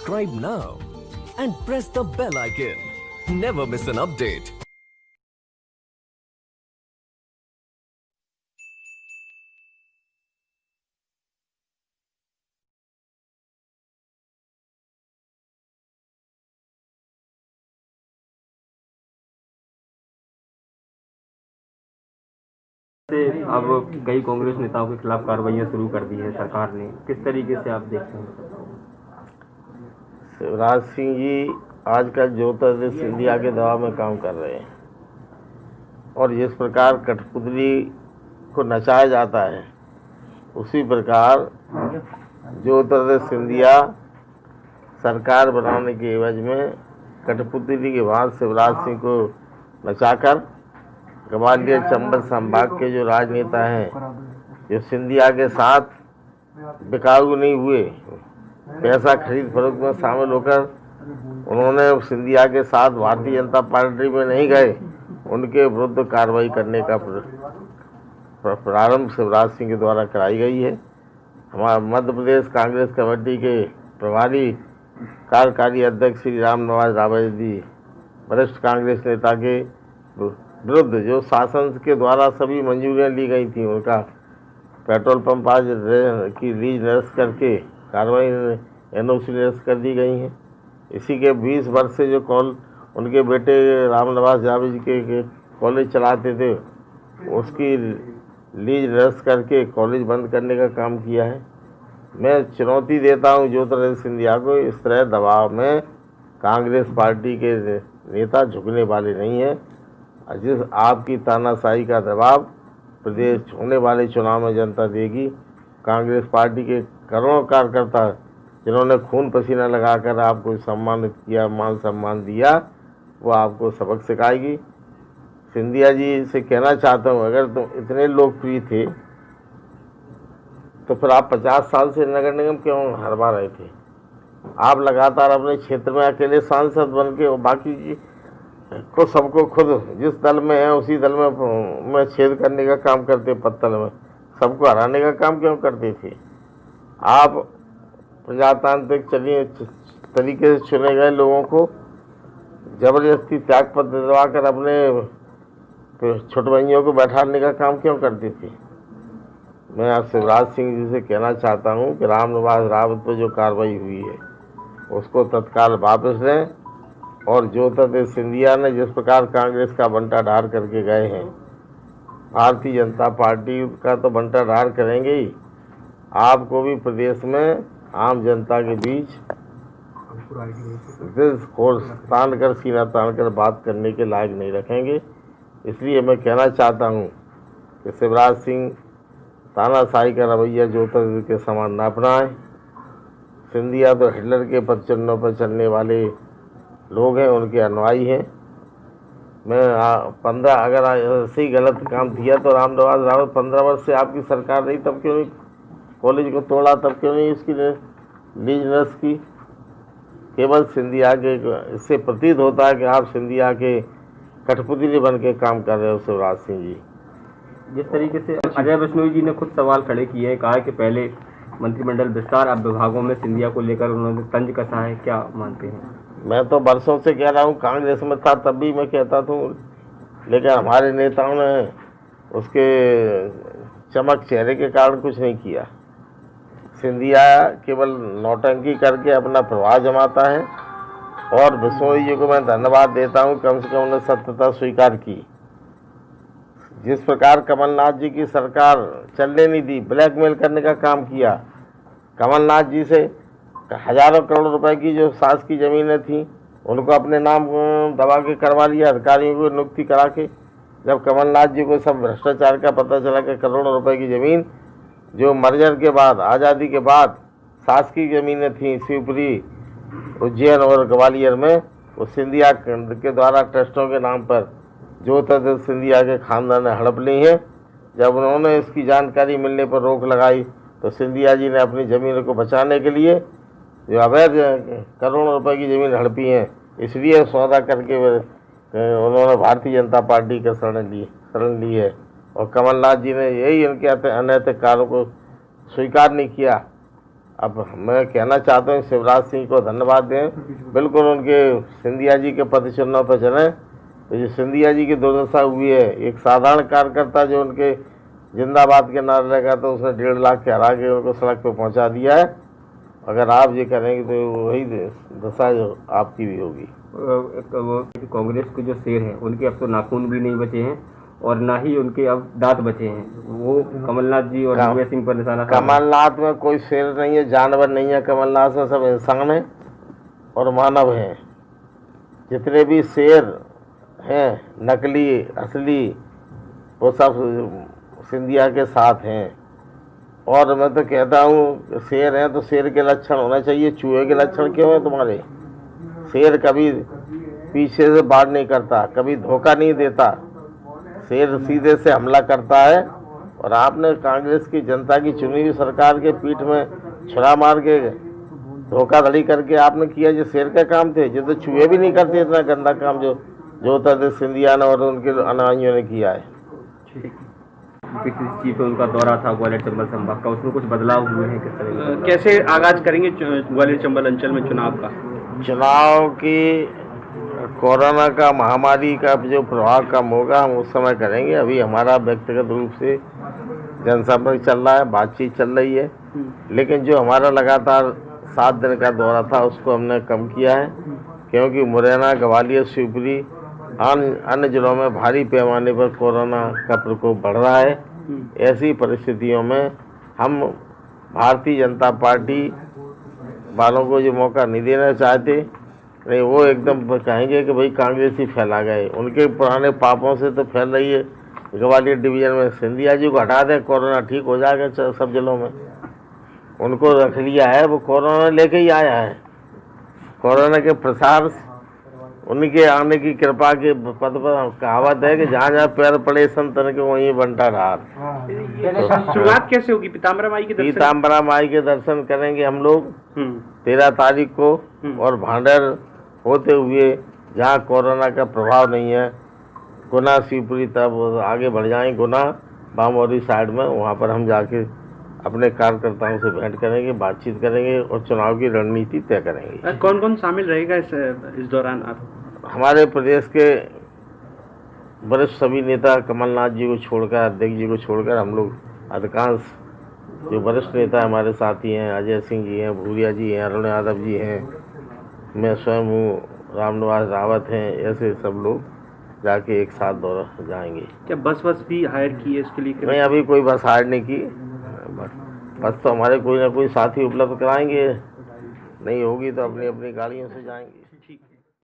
subscribe now and press the bell icon. Never miss an update. से अब कई कांग्रेस नेताओं के खिलाफ कार्रवाइयां शुरू कर दी है सरकार ने, किस तरीके से आप देखते हैं? शिवराज सिंह जी आजकल ज्योतिरादित्य सिंधिया के दबाव में काम कर रहे हैं और जिस प्रकार कठपुतली को नचाया जाता है उसी प्रकार ज्योतिरादित्य सिंधिया सरकार बनाने के एवज में कठपुतली के बाद शिवराज सिंह को नचाकर ग्वालियर चंबल संभाग के जो राजनेता हैं जो सिंधिया के साथ बिकाऊ नहीं हुए, पैसा खरीद फरोख्त में शामिल होकर उन्होंने सिंधिया के साथ भारतीय जनता पार्टी में नहीं गए, उनके विरुद्ध कार्रवाई करने का प्रारंभ शिवराज सिंह के द्वारा कराई गई है। हमारा मध्य प्रदेश कांग्रेस कमेटी के प्रभारी कार्यकारी अध्यक्ष श्री राम निवास रावत जी वरिष्ठ कांग्रेस नेता के विरुद्ध जो शासन के द्वारा सभी मंजूरियां ली गई थी, उनका पेट्रोल पंप आज की लीज निरस्त करके कार्रवाई NOC निरस्त कर दी गई हैं। इसी के 20 वर्ष से जो उनके बेटे राम निवास रावत जी के कॉलेज चलाते थे उसकी लीज निरस्त करके कॉलेज बंद करने का काम किया है। मैं चुनौती देता हूं ज्योतिरादित्य सिंधिया को, इस तरह दबाव में कांग्रेस पार्टी के नेता झुकने वाले नहीं हैं। जिस आपकी तानाशाही का दबाव प्रदेश होने वाले चुनाव में जनता देगी, कांग्रेस पार्टी के करोड़ों कार्यकर्ता जिन्होंने खून पसीना लगाकर आपको सम्मानित किया, मान सम्मान दिया, वो आपको सबक सिखाएगी। सिंधिया जी से कहना चाहता हूँ, अगर तुम इतने लोकप्रिय थे तो फिर आप 50 साल से नगर निगम क्यों हरवा रहे थे? आप लगातार अपने क्षेत्र में अकेले सांसद बन के और बाकी को सबको खुद जिस दल में है उसी दल में छेद करने का काम करते, पत्तल में सबको हराने का काम क्यों करते थे? आप प्रजातांत्रिक तरीके से चुने गए लोगों को जबरदस्ती त्याग पत्र दिलवाकर अपने छुटभइयों को बैठाने का काम क्यों करते थे? मैं आज शिवराज सिंह जी से कहना चाहता हूं कि राम निवास रावत पर जो कार्रवाई हुई है उसको तत्काल वापस लें और ज्योतिरादित्य सिंधिया ने जिस प्रकार कांग्रेस का बंटाढार करके गए हैं, भारतीय जनता पार्टी का तो बंटाढार करेंगे ही, आपको भी प्रदेश में आम जनता के बीच तान कर सीना तान कर बात करने के लायक नहीं रखेंगे। इसलिए मैं कहना चाहता हूं कि शिवराज सिंह तानाशाही का रवैया ज्योतिरादित्य के समान न अपनाएं। सिंधिया तो हिटलर के पदचिन्हों पर चलने वाले लोग हैं, उनके अनुयायी हैं। मैं 15 अगर ऐसे ही गलत काम किया तो राम निवास रावत 15 वर्ष से आपकी सरकार रही, तब क्यों नहीं कॉलेज को तोड़ा, तब क्यों नहीं इसकी लीज निरस्त की? केवल सिंधिया के इससे प्रतीत होता है कि आप सिंधिया के कठपुतली बन के काम कर रहे हो शिवराज सिंह जी। जिस तरीके से अजय बिश्नोई जी ने खुद सवाल खड़े किए हैं, कहा कि पहले मंत्रिमंडल विस्तार अब विभागों में सिंधिया को लेकर उन्होंने तंज कसा है, क्या मानते हैं? मैं तो बरसों से कह रहा हूँ, कांग्रेस में था तब भी मैं कहता था, लेकिन हमारे नेताओं ने उसके चमक चेहरे के कारण कुछ नहीं किया। सिंधिया केवल नौटंकी करके अपना प्रभाव जमाता है और बिश्नोई जी को मैं धन्यवाद देता हूँ, कम से कम उन्होंने सत्यता स्वीकार की। जिस प्रकार कमलनाथ जी की सरकार चलने नहीं दी, ब्लैकमेल करने का काम किया, कमलनाथ जी से हजारों करोड़ रुपए की जो सास की ज़मीनें थी उनको अपने नाम दबा के करवा लिया, अधिकारियों को नियुक्ति करा के। जब कमलनाथ जी को सब भ्रष्टाचार का पता चला कि करोड़ों रुपए की ज़मीन जो मर्जर के बाद, आज़ादी के बाद सास की ज़मीनें थीं शिवपुरी, उज्जैन और ग्वालियर में, वो सिंधिया के द्वारा ट्रस्टों के नाम पर ज्योतिरादित्य सिंधिया के खानदान ने हड़प ली हैं। जब उन्होंने इसकी जानकारी मिलने पर रोक लगाई तो सिंधिया जी ने अपनी ज़मीन को बचाने के लिए जो अवैध करोड़ों रुपए की ज़मीन हड़पी हैं, इसलिए सौदा करके उन्होंने भारतीय जनता पार्टी का शरण ली है। और कमलनाथ जी ने यही इनके अनैतिक कार्यों को स्वीकार नहीं किया अब मैं कहना चाहता हूँ शिवराज सिंह को धन्यवाद दें, बिल्कुल उनके सिंधिया जी के प्रतिचिन्हों पर चलें। तो जो सिंधिया जी की दुर्दशा हुई है, एक साधारण कार्यकर्ता जो उनके जिंदाबाद के नारे लगा तो उसने 1.5 लाख के हरा के उनको सड़क पर पहुंचा दिया है। अगर आप ये करेंगे तो वही दशा जो आपकी भी होगी। कांग्रेस के जो शेर हैं उनके अब तो नाखून भी नहीं बचे हैं और ना ही उनके अब दांत बचे हैं, वो कमलनाथ जी और दिग्विजय सिंह पर निशाना। कमलनाथ में कोई शेर नहीं है, जानवर नहीं है, कमलनाथ में सब इंसान है और मानव हैं। जितने भी शेर हैं नकली असली वो सब सिंधिया के साथ हैं। और मैं तो कहता हूँ शेर हैं तो शेर के लक्षण होना चाहिए, चूहे के लक्षण क्यों है तुम्हारे? शेर कभी पीछे से वार नहीं करता, कभी धोखा नहीं देता, शेर सीधे से हमला करता है। और आपने कांग्रेस की जनता की चुनी हुई सरकार के पीठ में छुरा मार के धोखाधड़ी करके आपने किया जो शेर का काम थे, जो तो चूहे भी नहीं करते इतना गंदा काम जो होता सिंधिया ने और उनके अनुयायियों ने किया है। किसी चीज पे उनका दौरा था ग्वालियर चंबल संभाग का, उसमें कुछ बदलाव हुए हैं? किस तरह कैसे आगाज करेंगे ग्वालियर चंबल अंचल में चुनाव का? चुनाव की कोरोना का महामारी का जो प्रभाव कम होगा हम उस समय करेंगे। अभी हमारा व्यक्तिगत रूप से जनसंपर्क चल रहा है, बातचीत चल रही है, लेकिन जो हमारा लगातार 7 दिन का दौरा था उसको हमने कम किया है, क्योंकि मुरैना, ग्वालियर, शिवपुरी अन्य जिलों में भारी पैमाने पर कोरोना का प्रकोप बढ़ रहा है। ऐसी परिस्थितियों में हम भारतीय जनता पार्टी वालों को जो मौका नहीं देना चाहते, नहीं वो एकदम कहेंगे कि भाई कांग्रेस ही फैला गए, उनके पुराने पापों से तो फैल रही है। ग्वालियर डिवीजन में सिंधिया जी को हटा दें, कोरोना ठीक हो जाएगा सब जिलों में। उनको रख लिया है, वो कोरोना लेके ही आया है। कोरोना के प्रसार उनके आने की कृपा के पद पर कहावत है कि जहाँ जहाँ पैर पड़े संतन के वहीं बनता रहा। शुरुआत कैसे होगी? पीताम्बरा माई के दर्शन? पीताम्बरा माई के दर्शन करेंगे हम लोग 13 तारीख को, और भांडर होते हुए जहाँ कोरोना का प्रभाव नहीं है, गुना, शिवपुरी तब आगे बढ़ जाएं, गुना, बामोरी साइड में, वहाँ पर हम जाके अपने कार्यकर्ताओं से भेंट करेंगे, बातचीत करेंगे और चुनाव की रणनीति तय करेंगे। कौन कौन शामिल रहेगा इस दौरान? आप हमारे प्रदेश के वरिष्ठ सभी नेता, कमलनाथ जी को छोड़कर, अध्यक्ष जी को छोड़कर, हम लोग अधिकांश जो वरिष्ठ नेता हमारे साथी हैं, अजय सिंह जी हैं, भूरिया जी हैं, अरुण यादव जी हैं, मैं स्वयं हूँ, रामनिवास रावत हैं, ऐसे सब लोग जाके एक साथ दौरा जाएंगे। क्या बस भी हायर की है इसके लिए? नहीं, अभी कोई बस हायर नहीं की, बस तो हमारे कोई ना कोई साथी उपलब्ध कराएंगे, नहीं होगी तो अपनी अपनी गाड़ियों से जाएंगे। ठीक।